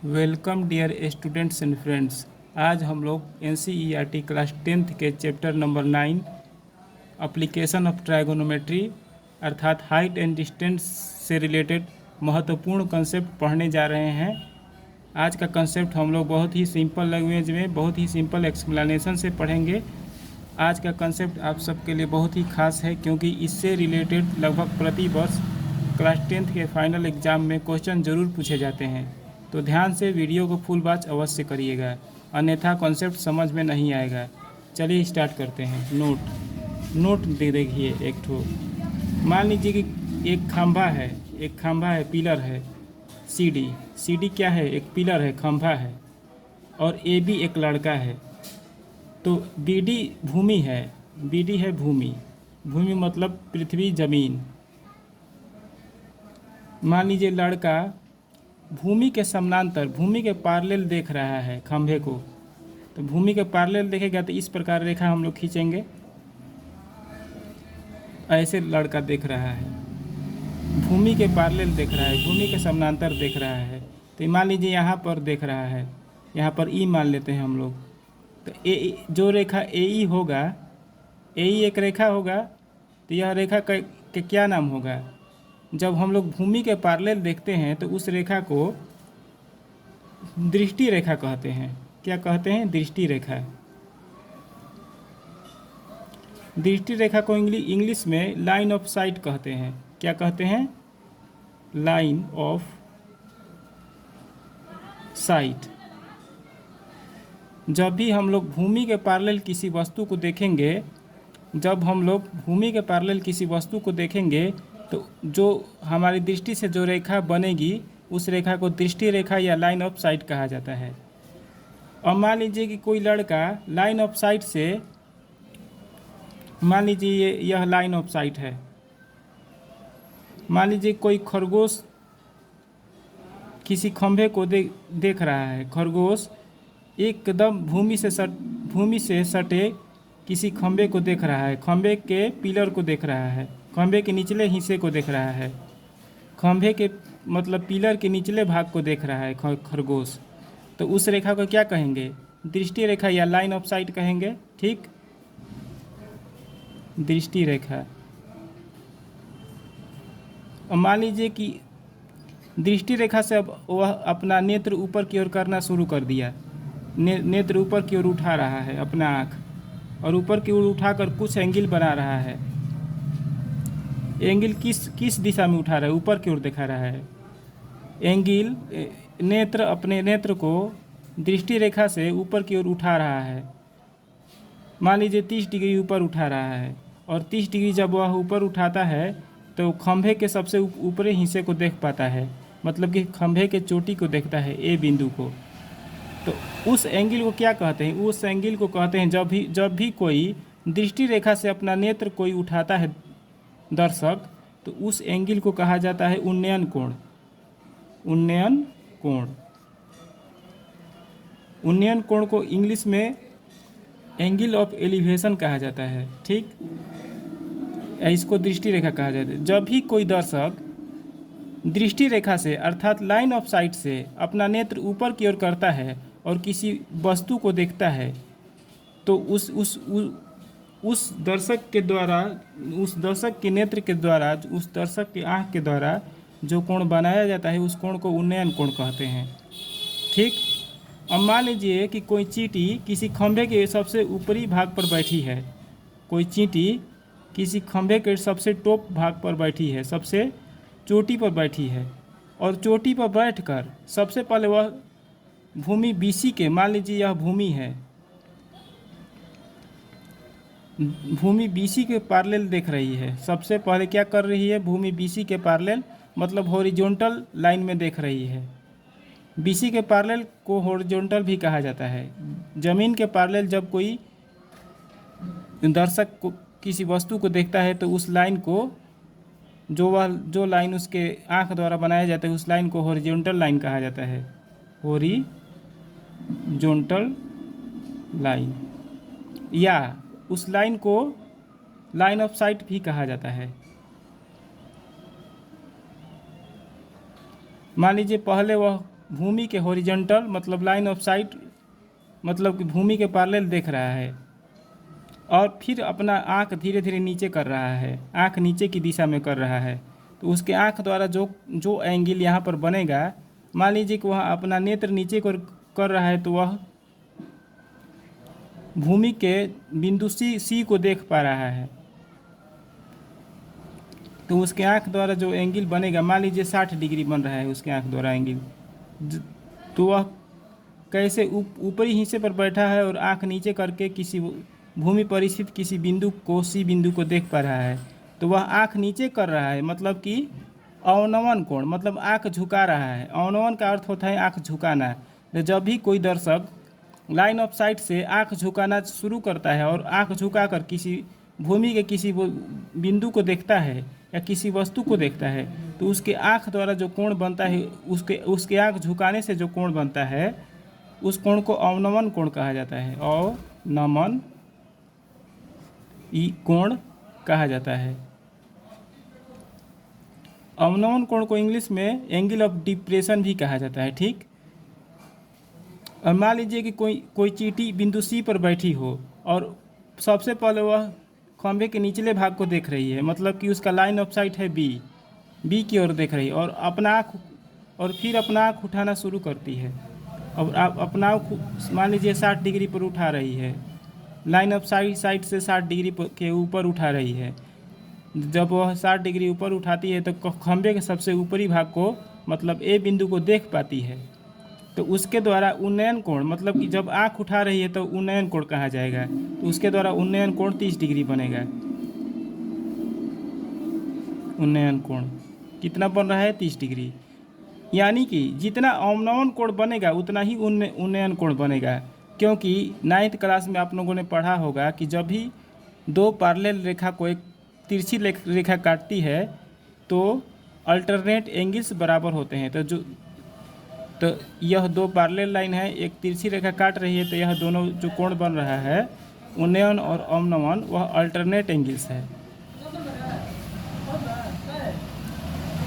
Welcome dear students and friends. आज हम लोग एनसीईआरटी क्लास 10th के chapter number 9 application of trigonometry अर्थात हाइट एंड डिस्टेंस से रिलेटेड महत्वपूर्ण कंसेप्ट पढ़ने जा रहे हैं। आज का कंसेप्ट हम लोग बहुत ही सिंपल लैंग्वेज में बहुत ही सिंपल एक्सप्लेनेशन से पढ़ेंगे। आज का कंसेप्ट आप सबके लिए बहुत ही खास है क्योंकि इससे रिलेटेड लगभग प्रति वर्ष क्लास 10th के फाइनल एग्ज़ाम में क्वेश्चन ज़रूर पूछे जाते हैं। तो ध्यान से वीडियो को फुल वॉच अवश्य करिएगा, अन्यथा कॉन्सेप्ट समझ में नहीं आएगा। चलिए स्टार्ट करते हैं। नोट दे देखिए एक ठो। मान लीजिए कि एक खंभा है, पिलर है। सीडी क्या है? एक पिलर है, खंभा है, और ए बी एक लड़का है। तो बीडी भूमि है, बीडी है भूमि मतलब पृथ्वी ज़मीन। मान लीजिए लड़का भूमि के समानांतर, भूमि के पैरेलल देख रहा है खंभे को। तो भूमि के पैरेलल देखेगा तो इस प्रकार रेखा हम लोग खींचेंगे। ऐसे लड़का देख रहा है, भूमि के पैरेलल देख रहा है, भूमि के समानांतर देख रहा है। तो मान लीजिए यहाँ पर देख रहा है, यहाँ पर ई मान लेते हैं हम लोग। तो ए जो रेखा ए ई होगा, ए ई एक रेखा होगा, तो यह रेखा के क्या नाम होगा? जब हम लोग भूमि के पैरेलल देखते हैं तो उस रेखा को दृष्टि रेखा कहते हैं। क्या कहते हैं? दृष्टि रेखा। दृष्टि रेखा को इंग्लिश में लाइन ऑफ साइट कहते हैं। क्या कहते हैं? Line of site. जब भी हम लोग भूमि के पैरेलल किसी वस्तु को देखेंगे, तो जो हमारी दृष्टि से जो रेखा बनेगी उस रेखा को दृष्टि रेखा या लाइन ऑफ साइट कहा जाता है। और मान लीजिए कि कोई लड़का लाइन ऑफ साइट से, मान लीजिए यह लाइन ऑफ साइट है। मान लीजिए कोई खरगोश किसी खंभे को देख रहा है। खरगोश एकदम भूमि से सटे किसी खंभे को देख रहा है, खंभे के पिलर को देख रहा है, खंभे के निचले हिस्से को देख रहा है, खंभे के मतलब पिलर के निचले भाग को देख रहा है खरगोश। तो उस रेखा को क्या कहेंगे? दृष्टि रेखा या लाइन ऑफ साइट कहेंगे। ठीक, दृष्टि रेखा। और मान लीजिए कि दृष्टि रेखा से अब वह अपना नेत्र ऊपर की ओर करना शुरू कर दिया। नेत्र ऊपर की ओर उठा रहा है अपना आँख, और ऊपर की ओर उठाकर कुछ एंगल बना रहा है। एंगल किस दिशा में उठा रहा है? ऊपर की ओर दिखा रहा है एंगल। अपने नेत्र को दृष्टि रेखा से ऊपर की ओर उठा रहा है। मान लीजिए 30 डिग्री ऊपर उठा रहा है, और 30 डिग्री जब वह ऊपर उठाता है तो खंभे के सबसे ऊपरी हिस्से को देख पाता है, मतलब कि खंभे के चोटी को देखता है, ए बिंदु को। तो उस एंगल को क्या कहते हैं? उस एंगल को कहते हैं जब भी कोई दृष्टि रेखा से अपना नेत्र कोई उठाता है दर्शक, तो उस एंगल को कहा जाता है उन्नयन कोण। उन्नयन कोण को इंग्लिश में एंगल ऑफ एलिवेशन कहा जाता है। ठीक, इसको दृष्टि रेखा कहा जाता है। जब भी कोई दर्शक दृष्टि रेखा से अर्थात लाइन ऑफ साइट से अपना नेत्र ऊपर की ओर करता है और किसी वस्तु को देखता है, तो उस दर्शक के द्वारा, उस दर्शक के नेत्र के द्वारा, उस दर्शक के आँख के द्वारा जो कोण बनाया जाता है उस कोण को उन्नयन कोण कहते हैं। ठीक। अब मान लीजिए कि कोई चींटी किसी खंभे के सबसे ऊपरी भाग पर बैठी है। कोई चींटी किसी खंभे के सबसे टॉप भाग पर बैठी है, सबसे चोटी पर बैठी है, और चोटी पर बैठकर सबसे पहले वह भूमि बीसी के, मान लीजिए यह भूमि है, भूमि बीसी के पैरेलल देख रही है। सबसे पहले क्या कर रही है? भूमि बीसी के पैरेलल मतलब हॉरिजॉन्टल लाइन में देख रही है। बीसी के पैरेलल को हॉरिजॉन्टल भी कहा जाता है। ज़मीन के पैरेलल जब कोई दर्शक को किसी वस्तु को देखता है तो उस लाइन को, जो लाइन उसके आँख द्वारा बनाया जाता है, उस लाइन को हॉरिजॉन्टल लाइन कहा जाता है। हॉरिजॉन्टल लाइन, या उस लाइन को लाइन ऑफ साइट भी कहा जाता है। मान लीजिए पहले वह भूमि के हॉरिजॉन्टल मतलब लाइन ऑफ साइट मतलब कि भूमि के पैरेलल देख रहा है, और फिर अपना आँख धीरे धीरे नीचे कर रहा है, आँख नीचे की दिशा में कर रहा है, तो उसके आँख द्वारा जो जो एंगल यहाँ पर बनेगा, मान लीजिए कि वह अपना नेत्र नीचे कर रहा है, तो वह भूमि के बिंदु सी को देख पा रहा है। तो उसके आँख द्वारा जो एंगल बनेगा, मान लीजिए 60 डिग्री बन रहा है उसके आँख द्वारा एंगल, तो वह कैसे ऊपरी हिस्से पर बैठा है और आँख नीचे करके किसी भूमि पर स्थित किसी बिंदु को सी बिंदु को देख पा रहा है, तो वह आँख नीचे कर रहा है, मतलब कि अवनमन कोण, मतलब आँख झुका रहा है। अवनमन का अर्थ होता है आँख झुकाना। तो जब भी कोई दर्शक लाइन ऑफ साइट से आँख झुकाना शुरू करता है और आँख झुकाकर किसी भूमि के किसी बिंदु को देखता है या किसी वस्तु को देखता है, तो उसके आँख द्वारा जो कोण बनता है, उसके आँख झुकाने से जो कोण बनता है, उस कोण को अवनमन कोण कहा जाता है। अवनमन कोण कहा जाता है। अवनमन कोण को इंग्लिश में एंगल ऑफ डिप्रेशन भी कहा जाता है। ठीक। और मान लीजिए कि कोई चींटी बिंदु सी पर बैठी हो और सबसे पहले वह खंभे के निचले भाग को देख रही है, मतलब कि उसका लाइन ऑफ साइट है बी की ओर देख रही है, और फिर अपना आँख उठाना शुरू करती है। अब आप अपना मान लीजिए 60 डिग्री पर उठा रही है, लाइन ऑफ साइट से 60 डिग्री के ऊपर उठा रही है। जब वह 60 डिग्री ऊपर उठाती है तो खंभे के सबसे ऊपरी भाग को मतलब ए बिंदु को देख पाती है, तो उसके द्वारा उन्नयन कोण, मतलब कि जब आँख उठा रही है तो उन्नयन कोण कहा जाएगा, तो उसके द्वारा उन्नयन कोण 30 डिग्री बनेगा। उन्नयन कोण कितना बन रहा है? 30 डिग्री। यानी कि जितना अवनमन कोण बनेगा उतना ही उन्नयन कोण बनेगा, क्योंकि 9th क्लास में आप लोगों ने पढ़ा होगा कि जब भी दो पैरेलल रेखा को एक तिरछी रेखा काटती है तो अल्टरनेट एंगल्स बराबर होते हैं। तो यह दो पैरेलल लाइन है, एक तिरछी रेखा काट रही है, तो यह दोनों जो कोण बन रहा है उन्नयन और अवनमन, वह अल्टरनेट एंगल्स है।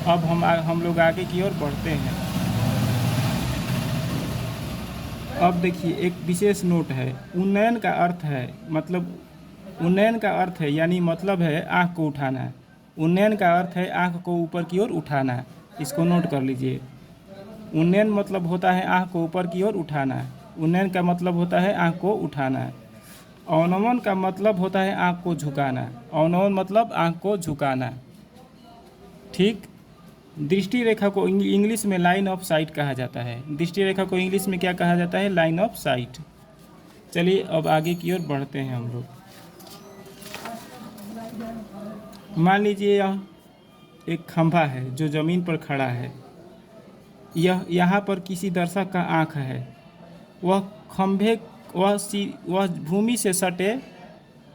अब हम लोग आगे की ओर बढ़ते हैं। अब देखिए एक विशेष नोट है। उन्नयन का अर्थ है यानी मतलब है आँख को उठाना। उन्नयन का अर्थ है आँख को ऊपर की ओर उठाना। इसको नोट कर लीजिए। उन्नयन मतलब होता है आँख को ऊपर की ओर उठाना। उन्नयन का मतलब होता है आँख को उठाना। अवनमन का मतलब होता है आँख को झुकाना। अवनमन मतलब आँख को झुकाना। ठीक। दृष्टि रेखा को इंग्लिश में लाइन ऑफ साइट कहा जाता है। दृष्टि रेखा को इंग्लिश में क्या कहा जाता है? Line of site. चलिए अब आगे की ओर बढ़ते हैं हम लोग। मान लीजिए यह एक खंभा है जो ज़मीन पर खड़ा है। यहाँ पर किसी दर्शक का आँख है। वह भूमि से सटे,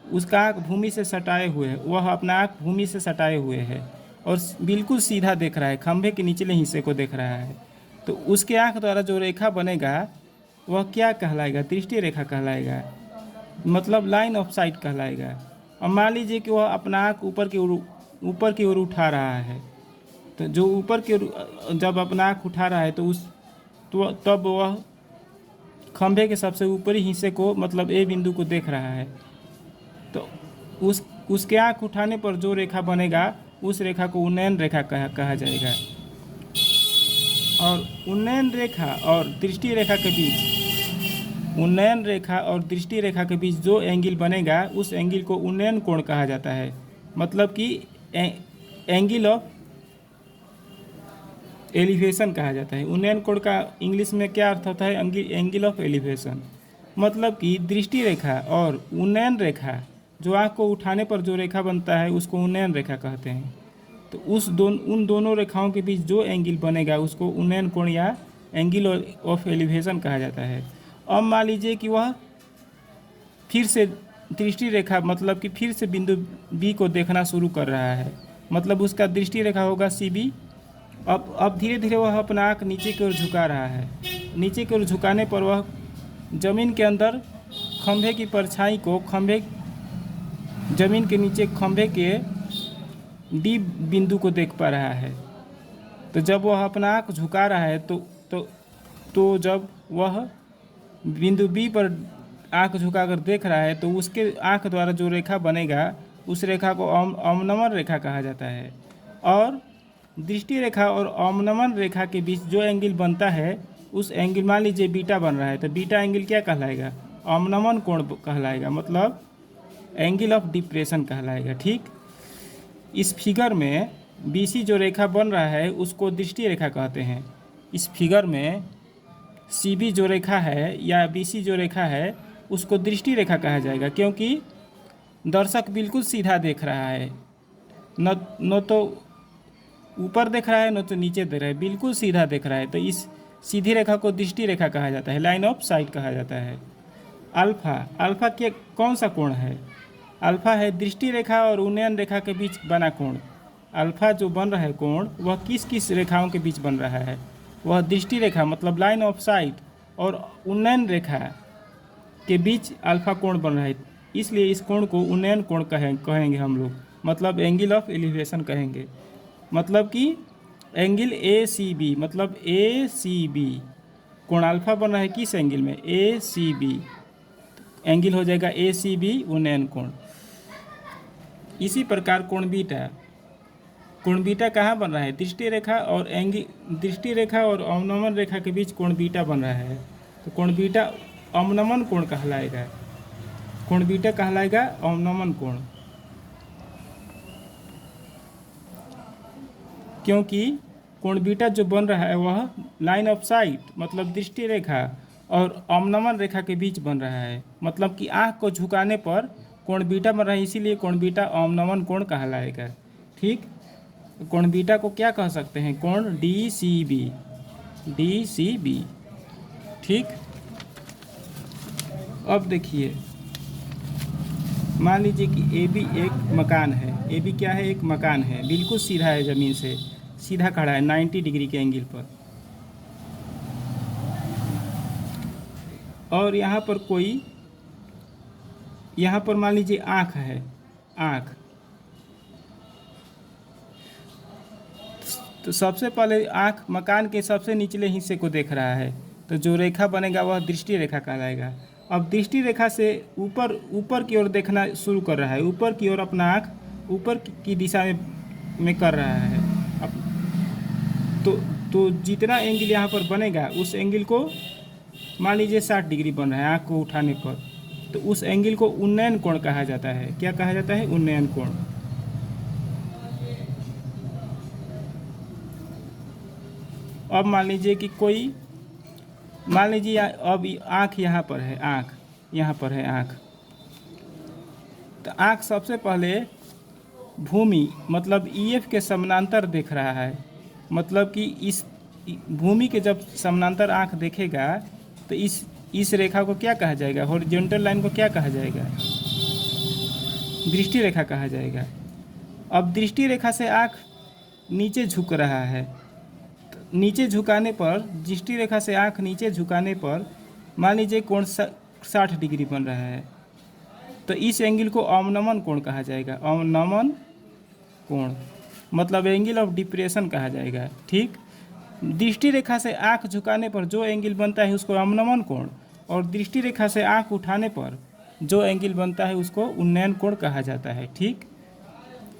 उसका आँख भूमि से सटाए हुए है। वह अपना आँख भूमि से सटाए हुए है और बिल्कुल सीधा देख रहा है, खंभे के निचले हिस्से को देख रहा है। तो उसके आँख द्वारा जो रेखा बनेगा वह क्या कहलाएगा? दृष्टि रेखा कहलाएगा, मतलब लाइन ऑफ साइट कहलाएगा। और मान लीजिए कि वह अपना आँख ऊपर की ओर उठा रहा है, तो जो ऊपर की ओर जब अपना आँख उठा रहा है तो तब वह खंभे के सबसे ऊपरी हिस्से को मतलब ए बिंदु को देख रहा है। तो उसके आँख उठाने पर जो रेखा बनेगा उस रेखा को उन्नयन रेखा कहा जाएगा। और उन्नयन रेखा और दृष्टि रेखा के बीच जो एंगल बनेगा उस एंगल को उन्नयन कोण कहा जाता है। मतलब कि एंगल ऑफ एलिवेशन कहा जाता है। उन्नयन कोण का इंग्लिश में क्या अर्थ होता है? Angle of elevation. मतलब कि दृष्टि रेखा और उन्नयन रेखा, जो आँख को उठाने पर जो रेखा बनता है उसको उन्नयन रेखा कहते हैं। तो उन दोनों रेखाओं के बीच जो एंगल बनेगा उसको उन्नयन कोण या एंगल ऑफ एलिवेशन कहा जाता है। अब मान लीजिए कि वह फिर से दृष्टि रेखा मतलब कि फिर से बिंदु बी को देखना शुरू कर रहा है, मतलब उसका दृष्टि रेखा होगा CB। अब धीरे धीरे वह अपना आँख नीचे की ओर झुका रहा है। नीचे की ओर झुकाने पर वह ज़मीन के अंदर खंभे की परछाई को ज़मीन के नीचे खंभे के डी बिंदु को देख पा रहा है। तो जब वह अपना आँख झुका रहा है तो तो जब वह बिंदु बी पर आंख झुकाकर देख रहा है तो उसके आंख द्वारा जो रेखा बनेगा उस रेखा को अवनमन रेखा कहा जाता है। और दृष्टि रेखा और अवनमन रेखा के बीच जो एंगल बनता है उस एंगल, मान लीजिए बीटा बन रहा है तो बीटा एंगल क्या कहलाएगा? अवनमन कोण कहलाएगा, मतलब एंगल ऑफ डिप्रेशन कहलाएगा। ठीक, इस फिगर में बीसी जो रेखा बन रहा है उसको दृष्टि रेखा कहते हैं। इस फिगर में सीबी जो रेखा है या बीसी जो रेखा है उसको दृष्टि रेखा कहा जाएगा, क्योंकि दर्शक बिल्कुल सीधा देख रहा है, न तो ऊपर देख रहा है न तो नीचे देख रहा है, बिल्कुल सीधा देख रहा है। तो इस सीधी रेखा को दृष्टि रेखा कहा जाता है, लाइन ऑफ साइट कहा जाता है। अल्फा के कौन सा कोण है? अल्फा है दृष्टि रेखा और उन्नयन रेखा के बीच बना कोण। अल्फा जो बन रहा है कोण वह किस किस रेखाओं के बीच बन रहा है? वह दृष्टि रेखा मतलब लाइन ऑफ साइट और उन्नयन रेखा के बीच अल्फा कोण बन रहा है, इसलिए इस कोण को उन्नयन कोण कहेंगे हम लोग, मतलब एंगल ऑफ एलिवेशन कहेंगे। मतलब कि एंगल ए सी बी, मतलब ए सी बी कोण अल्फा बन रहा है किस एंगल में? ए सी बी, एंगल हो जाएगा ए सी बी उन्नयन कोण। इसी प्रकार कोण बीटा कहाँ बन रहा है? दृष्टि रेखा और अवनमन रेखा के बीच कोण बीटा बन रहा है, तो कोण बीटा अवनमन कोण कहलाएगा। कोण बीटा कहलाएगा अवनमन कोण, क्योंकि कोण बीटा जो बन रहा है वह लाइन ऑफ साइट मतलब दृष्टि रेखा और अवनमन रेखा के बीच बन रहा है, मतलब कि आँख को झुकाने पर कोण बीटा बन रहा है, इसीलिए कोण बीटा अवनमन कोण कहलाएगा। ठीक, कोण बीटा को क्या कह सकते हैं? कोण डी सी बी। ठीक, अब देखिए, मान लीजिए कि ए बी एक मकान है। ए बी क्या है? एक मकान है, बिल्कुल सीधा है, ज़मीन से सीधा खड़ा है 90 डिग्री के एंगल पर। और यहाँ पर मान लीजिए आँख है, आँख। तो सबसे पहले आँख मकान के सबसे निचले हिस्से को देख रहा है, तो जो रेखा बनेगा वह दृष्टि रेखा कहलाएगा। अब दृष्टि रेखा से ऊपर की ओर देखना शुरू कर रहा है, ऊपर की ओर अपना आँख ऊपर की दिशा में कर रहा है। अब तो जितना एंगल यहाँ पर बनेगा उस एंगल को, मान लीजिए 60 डिग्री बन रहा है आँख को उठाने पर, तो उस एंगल को उन्नयन कोण कहा जाता है। क्या कहा जाता है? उन्नयन कोण। अब मान लीजिए कि अब आँख यहाँ पर है, आँख। तो आँख सबसे पहले भूमि मतलब ईएफ के समानांतर देख रहा है, मतलब कि इस भूमि के जब समानांतर आँख देखेगा तो इस रेखा को क्या कहा जाएगा? हॉरिजॉन्टल लाइन को क्या कहा जाएगा? दृष्टि रेखा कहा जाएगा। अब दृष्टि रेखा से आँख नीचे झुक रहा है, नीचे झुकाने पर, दृष्टि रेखा से आँख नीचे झुकाने पर मान लीजिए कोण 60 डिग्री बन रहा है, तो इस एंगल को अवनमन कोण कहा जाएगा। अवनमन कोण मतलब एंगल ऑफ डिप्रेशन कहा जाएगा। ठीक, दृष्टि रेखा से आँख झुकाने पर जो एंगल बनता है उसको अवनमन कोण, और दृष्टि रेखा से आँख उठाने पर जो एंगल बनता है उसको उन्नयन कोण कहा जाता है। ठीक।